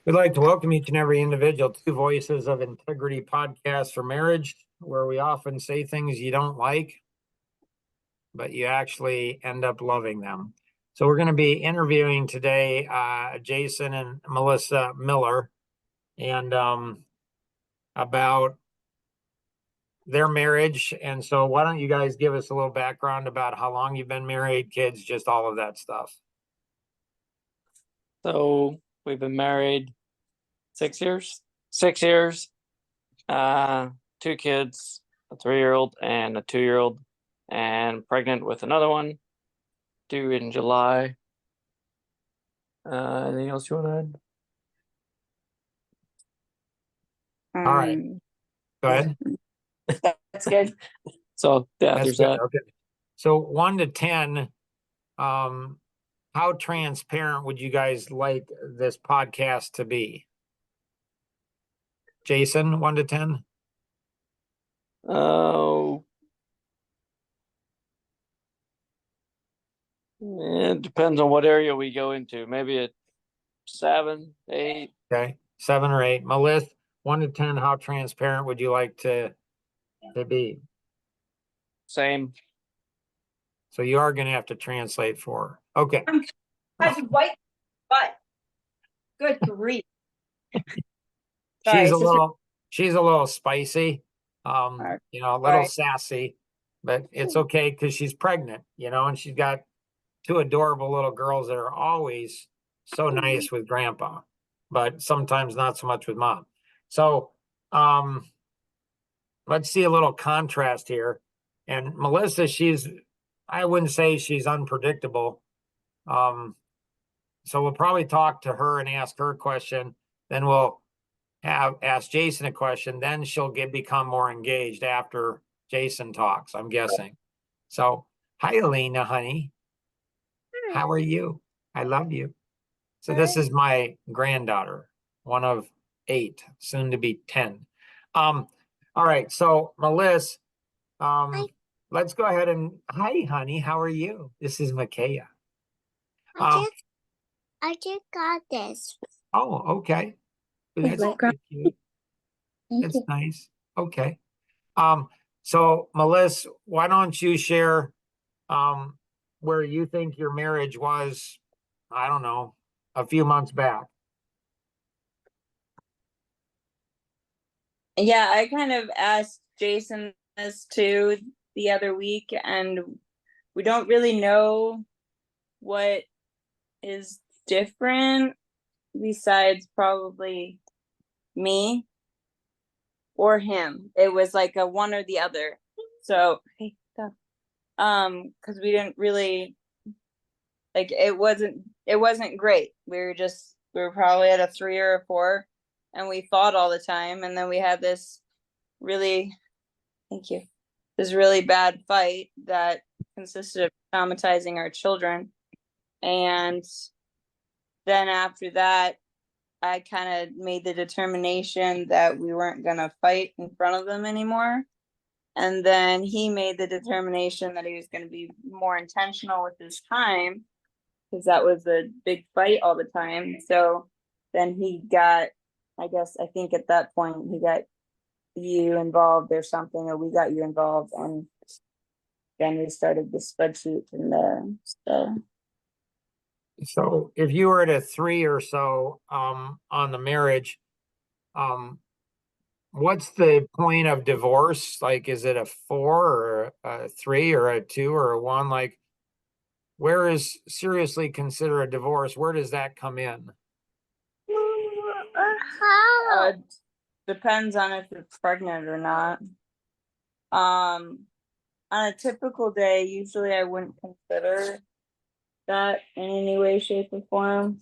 We'd like to welcome each and every individual to Voices of Integrity podcast for marriage, where we often say things you don't like, but you actually end up loving them. So we're going to be interviewing today Jason and Melissa Miller and about their marriage. And so why don't you guys give us a little background about how long you've been married, kids, just all of that stuff. So we've been married 6 years. 6 years. 2 kids, a 3-year-old and a 2-year-old, and pregnant with another one, due in July. Anything else you want to add? All right. Go ahead. That's good. So yeah, That's there's good. that. Okay. So 1 to 10, how transparent would you guys like this podcast to be? Jason, 1 to 10? Oh, it depends on what area we go into. Maybe a 7, 8. Okay, 7 or 8. Melissa, 1 to 10, how transparent would you like to be? Same. So you are going to have to translate for her. Okay. Has a white butt. Good grief. She's Sorry, a little spicy, a little sassy, but it's okay because she's pregnant, and she's got 2 adorable little girls that are always so nice with grandpa, but sometimes not so much with mom. So let's see a little contrast here. And Melissa, I wouldn't say she's unpredictable. So we'll probably talk to her and ask her a question. Then we'll ask Jason a question. Then she'll become more engaged after Jason talks, I'm guessing. So, hi, Elena, honey. How are you? I love you. So this is my granddaughter, one of 8, soon to be 10. All right. So Melissa, let's go ahead and hi, honey. How are you? This is Micaiah. I just got this. Oh, okay. That's cute. That's nice. Okay. So Melissa, why don't you share where you think your marriage was, I don't know, a few months back? Yeah, I kind of asked Jason this too the other week, and we don't really know what is different besides probably me or him. It was like a one or the other. So because we didn't really like it wasn't great. We were probably at a 3 or a 4, and we fought all the time, and then we had this really bad fight that consisted of traumatizing our children. And then after that, I kind of made the determination that we weren't going to fight in front of them anymore. And then he made the determination that he was going to be more intentional with his time, because that was a big fight all the time. So then he got, I think at that point he got you involved or something, or we got you involved, and then we started the spreadsheet and the stuff. So if you were at a 3 or so on the marriage, what's the point of divorce? Like, is it a 4 or a 3 or a 2 or a 1? Like, where is seriously consider a divorce? Where does that come in? Depends on if you're pregnant or not. On a typical day, usually I wouldn't consider that in any way, shape, or form.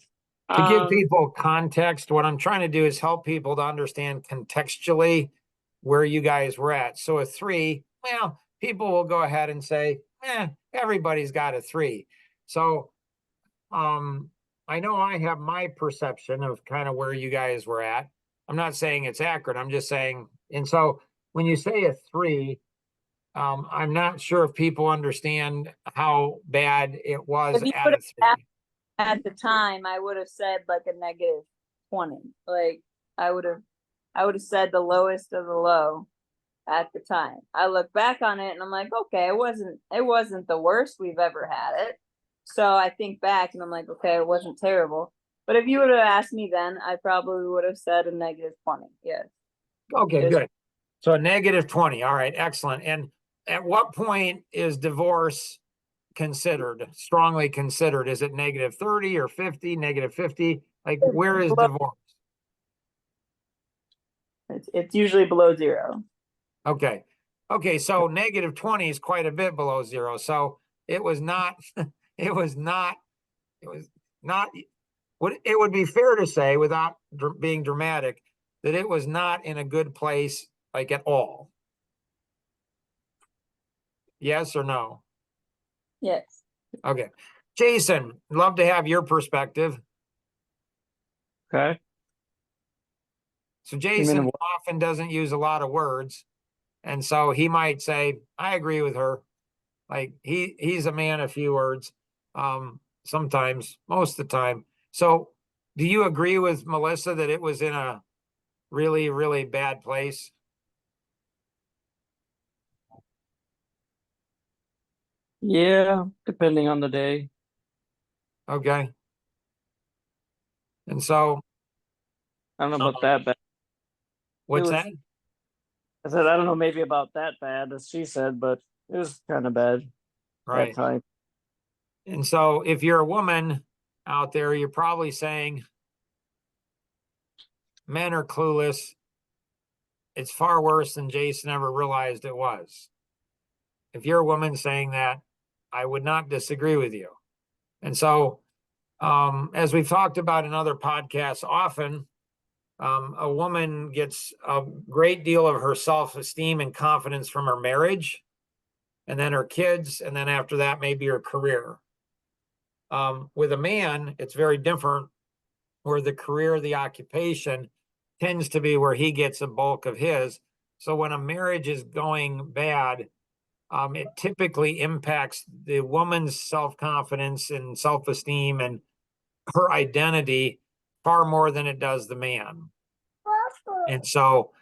To give people context, what I'm trying to do is help people to understand contextually where you guys were at. So a 3, well, people will go ahead and say, everybody's got a 3. So I know I have my perception of kind of where you guys were at. I'm not saying it's accurate. I'm just saying, and so when you say a 3, I'm not sure if people understand how bad it was If you at would a 3. at the time, I would have said like a 20. Like I would have said the lowest of the low at the time. I look back on it and I'm like, okay, it wasn't the worst we've ever had it. So I think back and I'm like, okay, it wasn't terrible. But if you would have asked me then, I probably would have said a negative 20. Yes. Okay, There's- good. So a negative 20. All right, excellent. And at what point is divorce considered, strongly considered? Is it negative 30 or 50, negative 50? Like, where is divorce? It's usually below 0. Okay. Okay, so negative 20 is quite a bit below 0. So it was not, it was not, it was not, it would be fair to say, without being dramatic, that it was not in a good place, like at all. Yes or no? Yes. Okay. Jason, love to have your perspective. Okay. So mean Jason what? often doesn't use a lot of words. And so he might say, I agree with her. Like he's a man of few words. Sometimes, most of the time. So do you agree with Melissa that it was in a really, really bad place? Yeah, depending on the day. Okay. And so I don't know about that bad. what's was- that? I said, I don't know, maybe about that bad as she said, but it was kind of bad Right. that time. And so if you're a woman out there, you're probably saying men are clueless. It's far worse than Jason ever realized it was. If you're a woman saying that, I would not disagree with you. And so, as we've talked about in other podcasts, often a woman gets a great deal of her self-esteem and confidence from her marriage, and then her kids, and then after that, maybe her career. With a man, it's very different, where the career, the occupation tends to be where he gets a bulk of his. So when a marriage is going bad, it typically impacts the woman's self-confidence and self-esteem and her identity far more than it does the man. And so,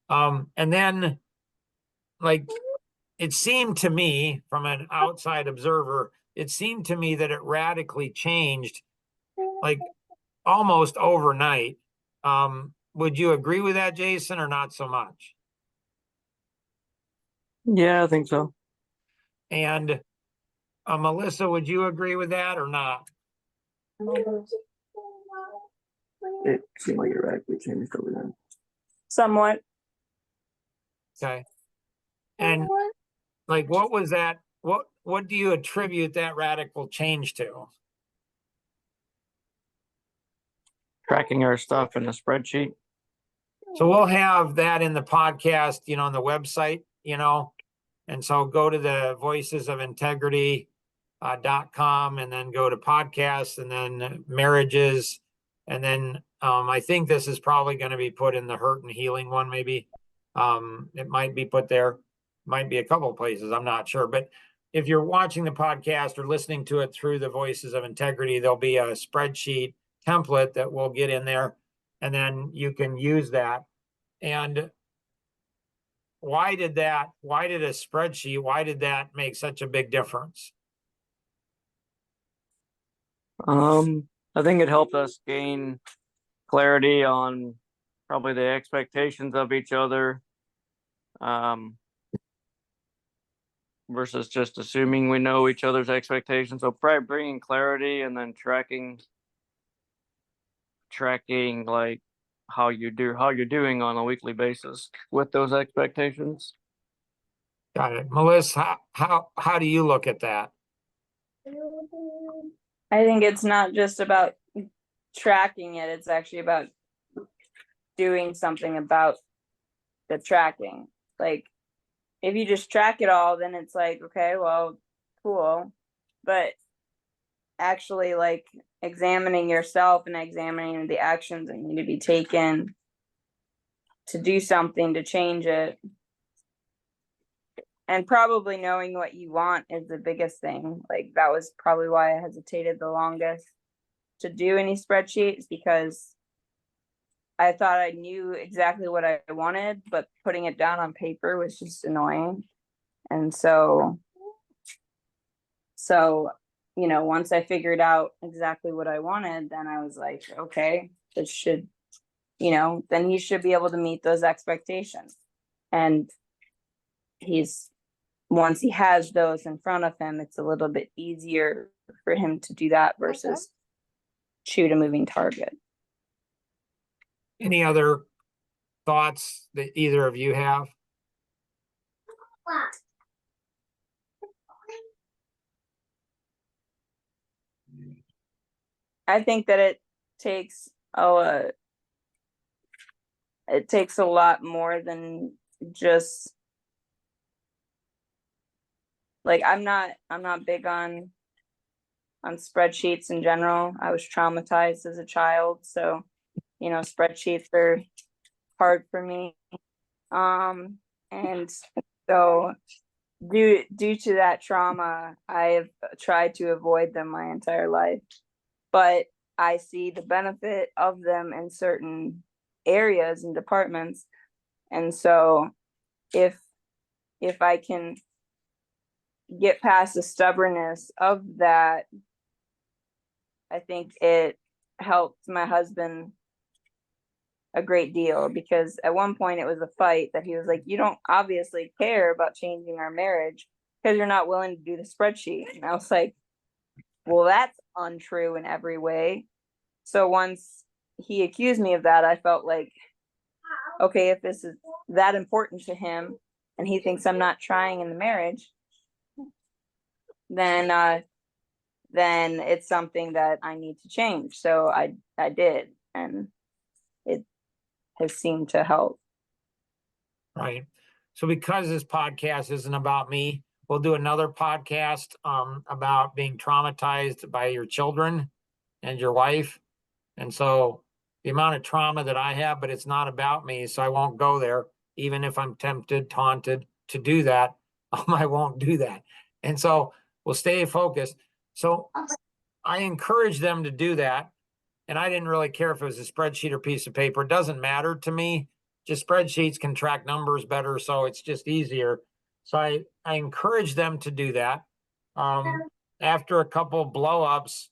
and then like it seemed to me from an outside observer, it seemed to me that it radically changed like almost overnight. Would you agree with that, Jason, or not so much? Yeah, I think so. And Melissa, would you agree with that or not? It seemed like it radically changed over then. Somewhat. Okay. And like, what was that? What do you attribute that radical change to? Tracking our stuff in a spreadsheet. So we'll have that in the podcast, on the website, and so go to the Voices of Integrity .com and then go to podcasts and then marriages. And then I think this is probably going to be put in the hurt and healing one, maybe. It might be put there, might be a couple of places, I'm not sure. But if you're watching the podcast or listening to it through the Voices of Integrity, there'll be a spreadsheet template that we'll get in there, and then you can use that. And why did a spreadsheet, why did that make such a big difference? I think it helped us gain clarity on probably the expectations of each other, versus just assuming we know each other's expectations. So probably bringing clarity and then tracking like how you're doing on a weekly basis with those expectations. Got it. Melissa, how do you look at that? I think it's not just about tracking it, it's actually about doing something about the tracking. Like if you just track it all, then it's like, okay, well, cool. But actually like examining yourself and examining the actions that need to be taken to do something to change it. And probably knowing what you want is the biggest thing. Like that was probably why I hesitated the longest to do any spreadsheets, because I thought I knew exactly what I wanted, but putting it down on paper was just annoying. And so, once I figured out exactly what I wanted, then I was like, okay, this should, then he should be able to meet those expectations. And once he has those in front of him, it's a little bit easier for him to do that versus shoot a moving target. Any other thoughts that either of you have? I think that it takes a lot more than just like I'm not big on spreadsheets in general. I was traumatized as a child, so spreadsheets are hard for me. And so due to that trauma, I have tried to avoid them my entire life. But I see the benefit of them in certain areas and departments. And so if I can get past the stubbornness of that, I think it helped my husband a great deal, because at one point it was a fight that he was like, you don't obviously care about changing our marriage because you're not willing to do the spreadsheet. And I was like, well, that's untrue in every way. So once he accused me of that, I felt like, okay, if this is that important to him and he thinks I'm not trying in the marriage, then it's something that I need to change. So I did, and it has seemed to help. Right. So because this podcast isn't about me, we'll do another podcast about being traumatized by your children and your wife. And so the amount of trauma that I have, but it's not about me, so I won't go there. Even if I'm tempted, taunted to do that, I won't do that. And so we'll stay focused. So I encourage them to do that. And I didn't really care if it was a spreadsheet or piece of paper. It doesn't matter to me. Just spreadsheets can track numbers better, so it's just easier. So I encourage them to do that. After a couple blow-ups,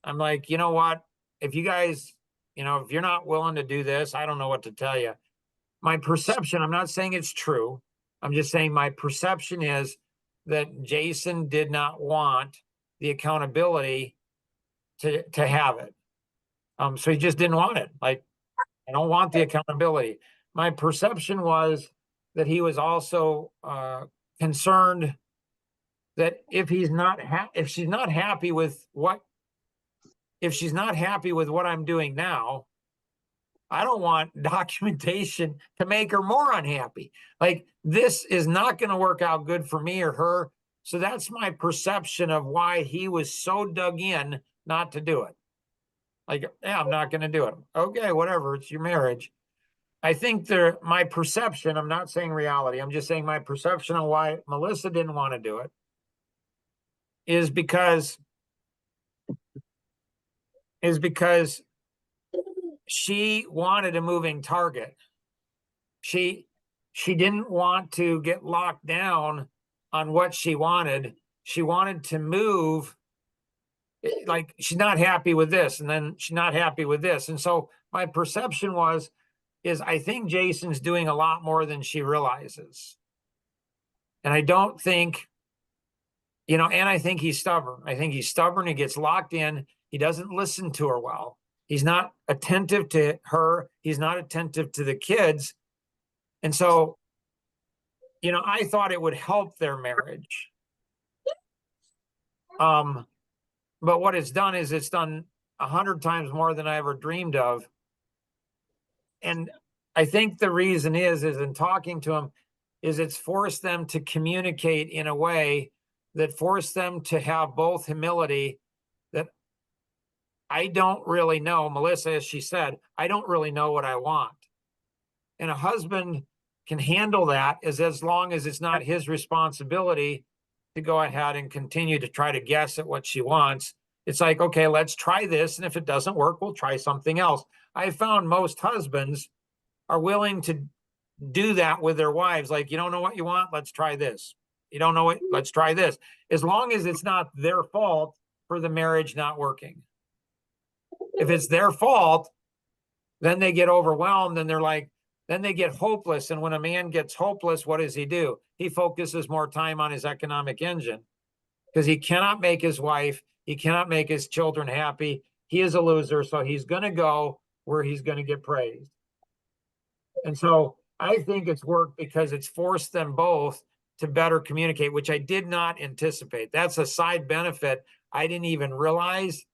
I'm like, you know what? If you guys, if you're not willing to do this, I don't know what to tell you. My perception, I'm not saying it's true. I'm just saying my perception is that Jason did not want the accountability to have it. So he just didn't want it. Like, I don't want the accountability. My perception was that he was also concerned that if she's not happy with what I'm doing now, I don't want documentation to make her more unhappy. Like, this is not going to work out good for me or her. So that's my perception of why he was so dug in not to do it. Like, yeah, I'm not going to do it. Okay, whatever. It's your marriage. I think my perception, I'm not saying reality, I'm just saying my perception of why Melissa didn't want to do it is because she wanted a moving target. She didn't want to get locked down on what she wanted. She wanted to move. Like, she's not happy with this, and then she's not happy with this. And so my perception is I think Jason's doing a lot more than she realizes. And I don't think, and I think he's stubborn. I think he's stubborn. He gets locked in. He doesn't listen to her well. He's not attentive to her. He's not attentive to the kids. And so, I thought it would help their marriage. But what it's done is it's done 100 times more than I ever dreamed of. And I think the reason is in talking to him, is it's forced them to communicate in a way that forced them to have both humility that I don't really know. Melissa, as she said, I don't really know what I want. And a husband can handle that as long as it's not his responsibility to go ahead and continue to try to guess at what she wants It's like, okay, let's try this. And if it doesn't work, we'll try something else. I found most husbands are willing to do that with their wives. Like, you don't know what you want? Let's try this. You don't know what? Let's try this. As long as it's not their fault for the marriage not working. If it's their fault, then they get overwhelmed and they're like, then they get hopeless. And when a man gets hopeless, what does he do? He focuses more time on his economic engine because he cannot make his wife, he cannot make his children happy. He is a loser. So he's going to go where he's going to get praised. And so I think it's worked because it's forced them both to better communicate, which I did not anticipate. That's a side benefit I didn't even realize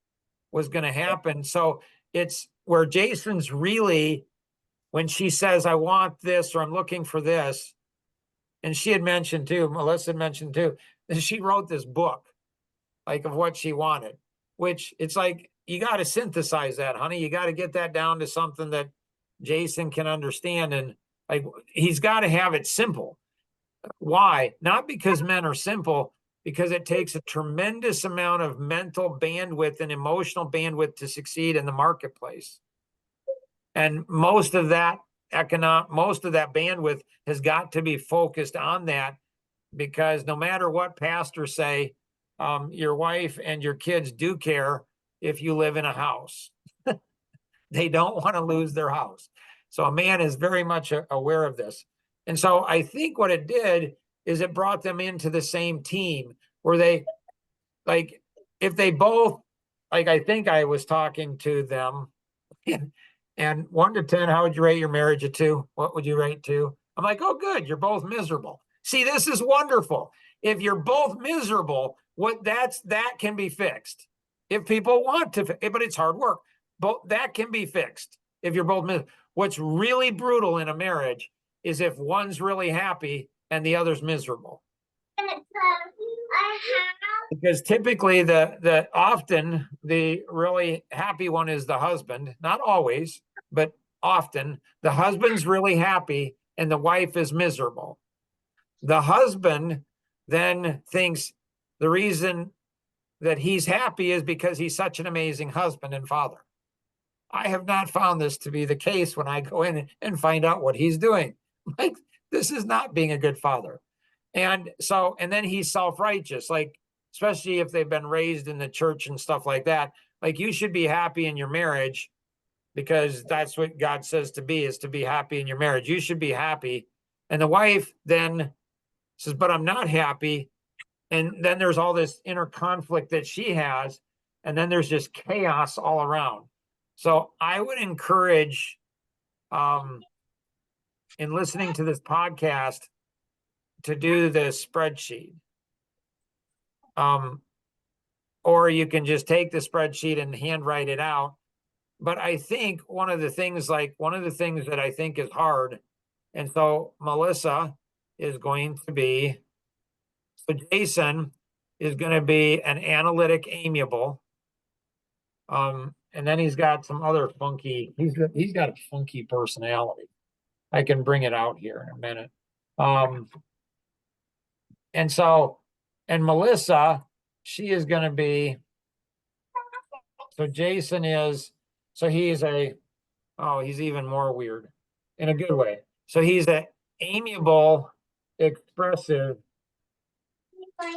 was going to happen. So it's where Jason's really, when she says, I want this, or I'm looking for this, and she had mentioned too, Melissa had mentioned too, that she wrote this book, like of what she wanted, which it's like, you got to synthesize that, honey. You got to get that down to something that Jason can understand. And like, he's got to have it simple. Why? Not because men are simple, because it takes a tremendous amount of mental bandwidth and emotional bandwidth to succeed in the marketplace. And most of that bandwidth has got to be focused on that, because no matter what pastors say, your wife and your kids do care if you live in a house. They don't want to lose their house. So a man is very much aware of this. And so I think what it did is it brought them into the same team where they, like, if they both, like, I think I was talking to them and 1 to 10, how would you rate your marriage? A 2? What would you rate 2? I'm like, oh, good. You're both miserable. See, this is wonderful. If you're both miserable, that can be fixed. If people want to, but it's hard work, but that can be fixed. If you're both miserable. What's really brutal in a marriage is if one's really happy and the other's miserable. Because typically often the really happy one is the husband, not always, but often the husband's really happy and the wife is miserable. The husband then thinks the reason that he's happy is because he's such an amazing husband and father. I have not found this to be the case when I go in and find out what he's doing. Like, this is not being a good father. And so, and then he's self-righteous, like, especially if they've been raised in the church and stuff like that. Like, you should be happy in your marriage because that's what God says to be, is to be happy in your marriage. You should be happy. And the wife then says, but I'm not happy. And then there's all this inner conflict that she has. And then there's just chaos all around. So I would encourage, in listening to this podcast, to do the spreadsheet. Or you can just take the spreadsheet and handwrite it out. But I think one of the things that I think is hard, and so Melissa is going to be, so Jason is going to be an analytic, amiable. And then he's got some other funky, he's got a funky personality. I can bring it out here in a minute. And Melissa, she is going to be, so Jason is, so he's even more weird in a good way. So he's an amiable, expressive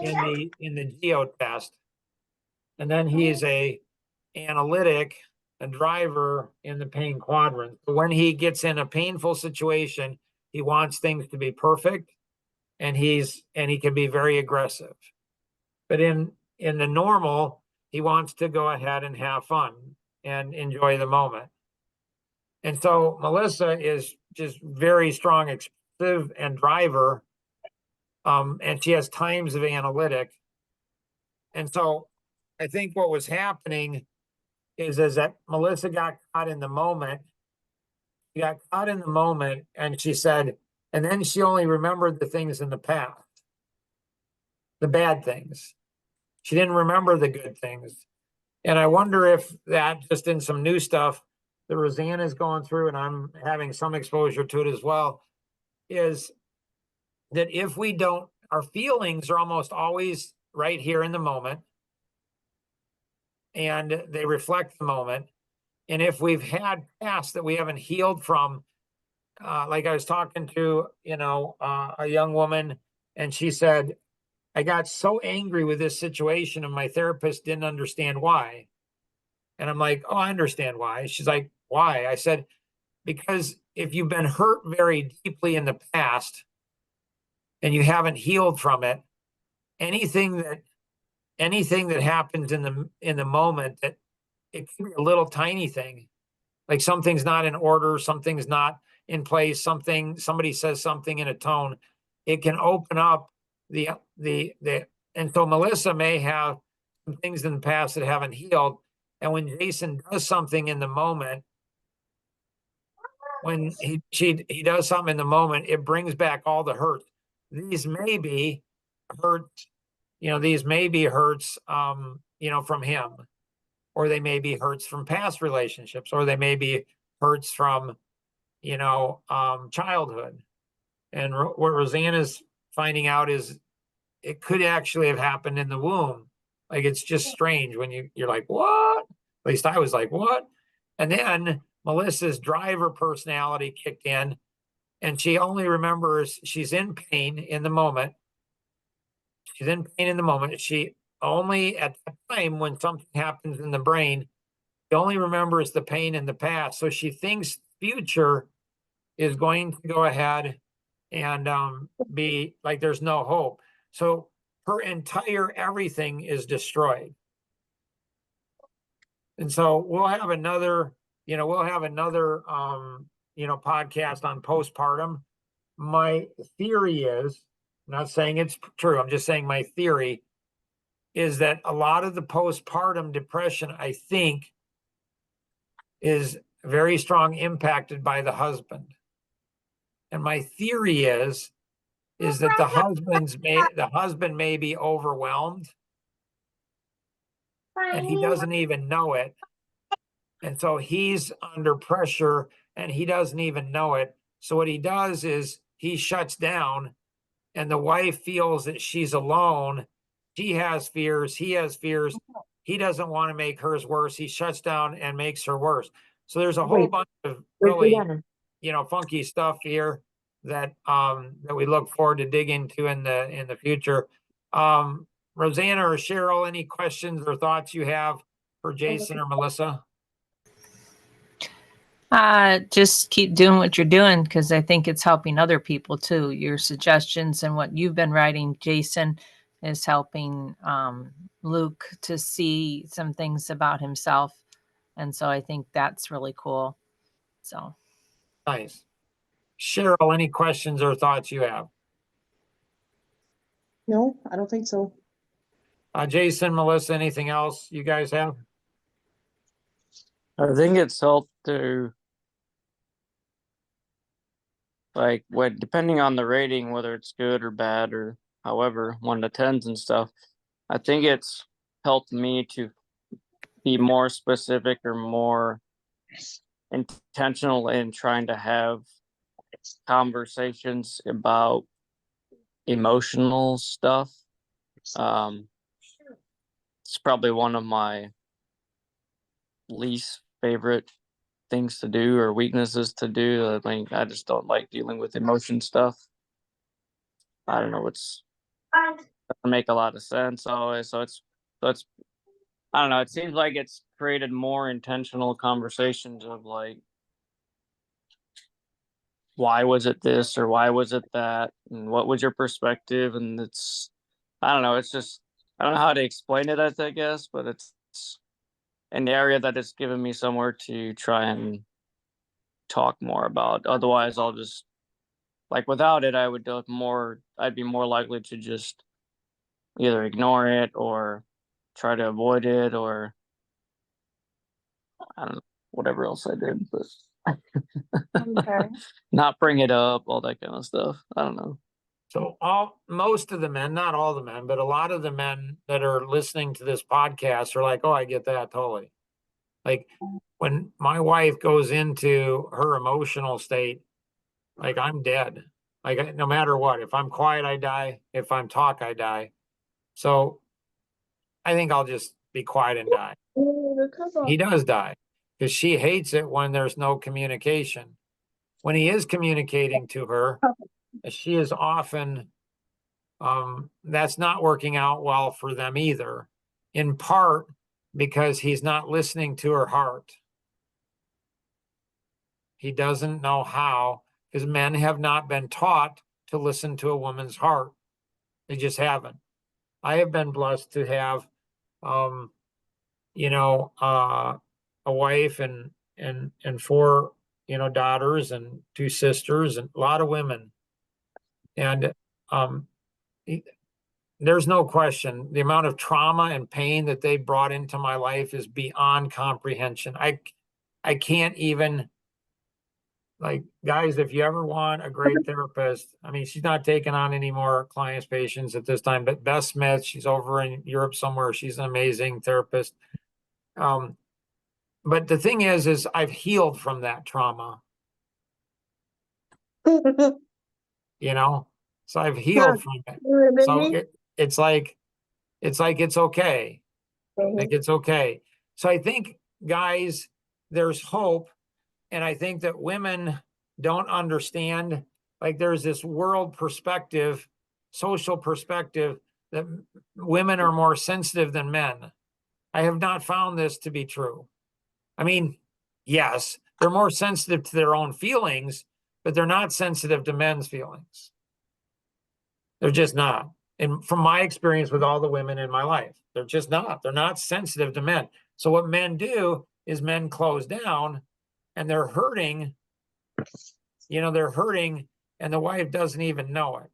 in the geo test. And then he's a analytic, a driver in the pain quadrant. But when he gets in a painful situation, he wants things to be perfect, and he can be very aggressive. But in the normal, he wants to go ahead and have fun and enjoy the moment. And so Melissa is just very strong, expressive, and driver. And she has times of analytic. And so I think what was happening is that Melissa got caught in the moment. She got caught in the moment, and she said, and then she only remembered the things in the past, the bad things. She didn't remember the good things. And I wonder if that, just in some new stuff that Roseanne is going through, and I'm having some exposure to it as well, is that if we don't, our feelings are almost always right here in the moment. and they reflect the moment. And if we've had past that we haven't healed from, like I was talking to, a young woman, and she said, I got so angry with this situation and my therapist didn't understand why. And I'm like, oh, I understand why. She's like, why? I said, because if you've been hurt very deeply in the past and you haven't healed from it, anything that happens in the moment, that it can be a little tiny thing, like something's not in order, something's not in place, somebody says something in a tone, it can open up the and so Melissa may have some things in the past that haven't healed. And when Jason does something in the moment, when he does something in the moment, it brings back all the hurt. These may be hurts, these may be hurts, from him, or they may be hurts from past relationships, or they may be hurts from, childhood. And what Rosanna's finding out is it could actually have happened in the womb. Like, it's just strange when you're like, what? At least I was like, what? And then Melissa's driver personality kicked in, and she only remembers she's in pain in the moment. She's in pain in the moment. She only, at the time when something happens in the brain, she only remembers the pain in the past. So she thinks future is going to go ahead and be like there's no hope. So her entire everything is destroyed. And so we'll have another podcast on postpartum. My theory is, I'm not saying it's true, I'm just saying my theory is that a lot of the postpartum depression, I think, is very strong impacted by the husband. And my theory is that the husband may be overwhelmed and he doesn't even know it. And so he's under pressure and he doesn't even know it. So what he does is he shuts down, and the wife feels that she's alone. She has fears. He has fears. He doesn't want to make hers worse. He shuts down and makes her worse. So there's a whole bunch of really, funky stuff here that we look forward to dig into in the future. Rosanna or Cheryl, any questions or thoughts you have for Jason or Melissa? Just keep doing what you're doing, because I think it's helping other people too. Your suggestions and what you've been writing, Jason, is helping Luke to see some things about himself. And so I think that's really cool. So Nice. Cheryl, any questions or thoughts you have? No, I don't think so. Jason, Melissa, anything else you guys have? I think it's helped to, like, when depending on the rating, whether it's good or bad or however, 1 to 10s and stuff, I think it's helped me to be more specific or more intentional in trying to have conversations about emotional stuff. It's probably one of my least favorite things to do or weaknesses to do. I mean, I just don't like dealing with emotion stuff. I don't know, it's doesn't make a lot of sense always. So it's I don't know, it seems like it's created more intentional conversations of like, why was it this or why was it that, and what was your perspective? And it's, I don't know, it's just, I don't know how to explain it, I guess, but it's an area that has given me somewhere to try and talk more about. Otherwise, I'll just, like, without it, I'd be more likely to just either ignore it or try to avoid it, or I don't know, whatever else I did, but Okay. not bring it up, all that kind of stuff. I don't know. So most of the men, not all the men, but a lot of the men that are listening to this podcast are like, oh, I get that totally. Like, when my wife goes into her emotional state, like, I'm dead. Like, no matter what, if I'm quiet, I die. If I'm talk, I die. So I think I'll just be quiet and die. He does die because she hates it when there's no communication. When he is communicating to her, she is often, that's not working out well for them either, in part because he's not listening to her heart. He doesn't know how, because men have not been taught to listen to a woman's heart. They just haven't. I have been blessed to have, a wife and 4, daughters and 2 sisters and a lot of women. And, there's no question, the amount of trauma and pain that they brought into my life is beyond comprehension. I can't even, like, guys, if you ever want a great therapist, I mean, she's not taking on any more clients, patients at this time, but Beth Smith, she's over in Europe somewhere. She's an amazing therapist. But the thing is I've healed from that trauma, so I've healed from it. So it's like, it's okay. Like, it's okay. So I think, guys, there's hope. And I think that women don't understand, like, there's this world perspective, social perspective, that women are more sensitive than men. I have not found this to be true. I mean, yes, they're more sensitive to their own feelings, but they're not sensitive to men's feelings. They're just not. And from my experience with all the women in my life, they're just not. They're not sensitive to men. So what men do is men close down and they're hurting, they're hurting, and the wife doesn't even know it.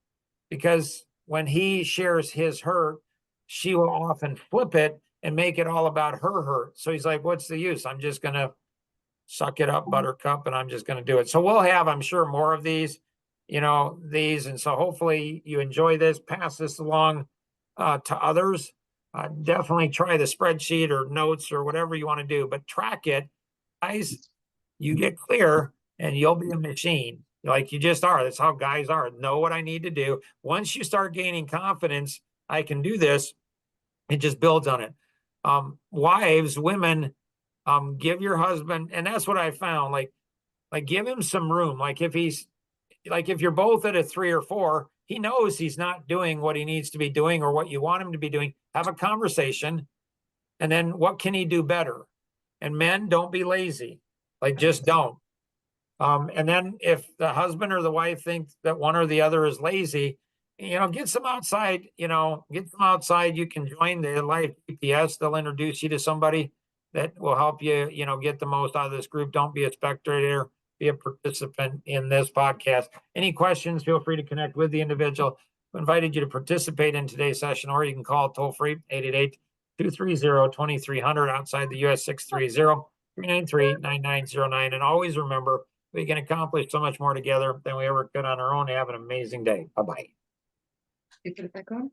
Because when he shares his hurt, she will often flip it and make it all about her hurt. So he's like, what's the use? I'm just going to suck it up, buttercup, and I'm just going to do it. So we'll have, I'm sure, more of these, and so hopefully you enjoy this, pass this along to others. Definitely try the spreadsheet or notes or whatever you want to do, but track it. Guys, you get clear and you'll be a machine, like you just are. That's how guys are. Know what I need to do. Once you start gaining confidence, I can do this. It just builds on it. Wives, women, give your husband, and that's what I found, like give him some room. Like if you're both at a 3 or 4, he knows he's not doing what he needs to be doing or what you want him to be doing. Have a conversation. And then what can he do better? And men, don't be lazy. Like, just don't. And then if the husband or the wife thinks that one or the other is lazy, get some outside, get them outside. You can join the Life GPS. They'll introduce you to somebody that will help you, get the most out of this group. Don't be a spectator, be a participant in this podcast. Any questions, feel free to connect with the individual who invited you to participate in today's session, or you can call toll free 888-230-2300 outside the US 630-393-9909. And always remember, we can accomplish so much more together than we ever could on our own. Have an amazing day. Bye-bye. You put it back on?